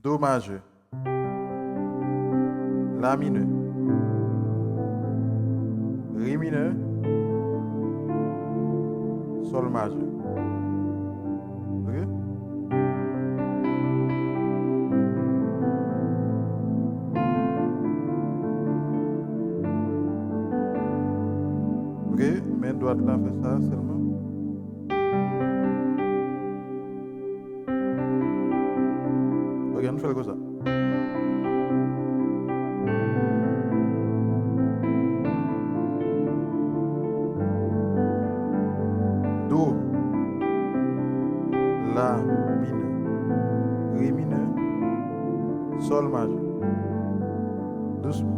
Do majeur, La mineur, Ré mineur, Sol majeur. Ok? Ok, main droite là fait ça seulement. Ok, on fait comme ça. Do, La mineur, Ré mineur, Sol majeur. Doucement.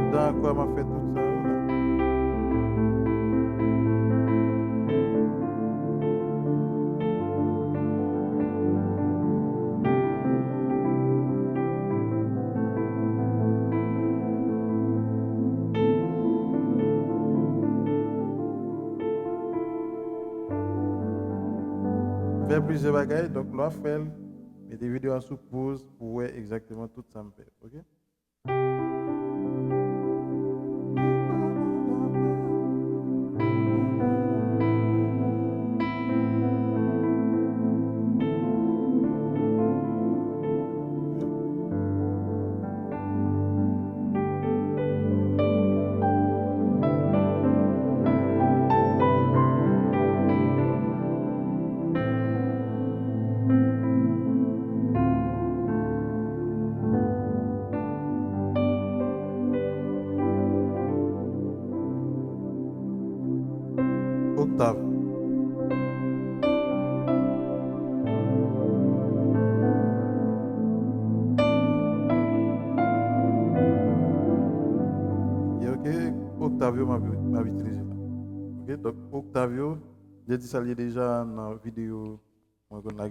Dans quoi m'a fait tout ça là? Faire plusieurs bagages, donc là, faire des vidéos sous pause pour voir exactement tout ça me fait. Ok? Octave. Et ok, Octavio m'a utilisé là. Ok, donc Octavio, j'ai dit ça déjà dans la vidéo qu'on a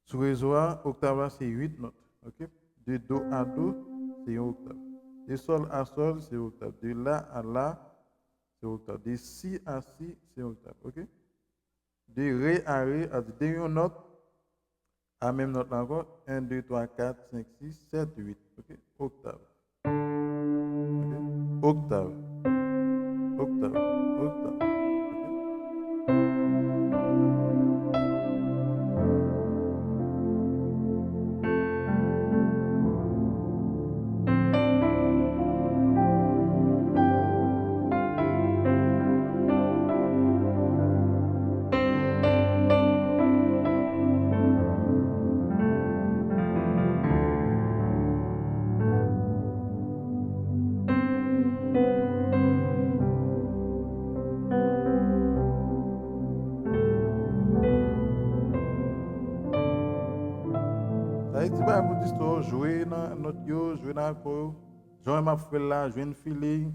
sur réseau. Octave c'est 8 notes. Ok? De Do à Do, c'est un octave. De Sol à Sol, c'est un octave. De La à La, c'est un octave. De Si à Si, c'est un octave. Ok? De Ré à Ré, de une note à même note là encore. 1, 2, 3, 4, 5, 6, 7, 8. Ok? Octave. Ok? Octave. Octave. Octave. Ok? Ça veut dire, pour l'histoire, jouer dans notre yo, jouer dans le corps, jouer ma fait là, jouer un feeling,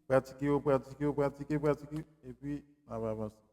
pratiquer, pratiquer, pratiquer, pratiquer, et puis on va avancer.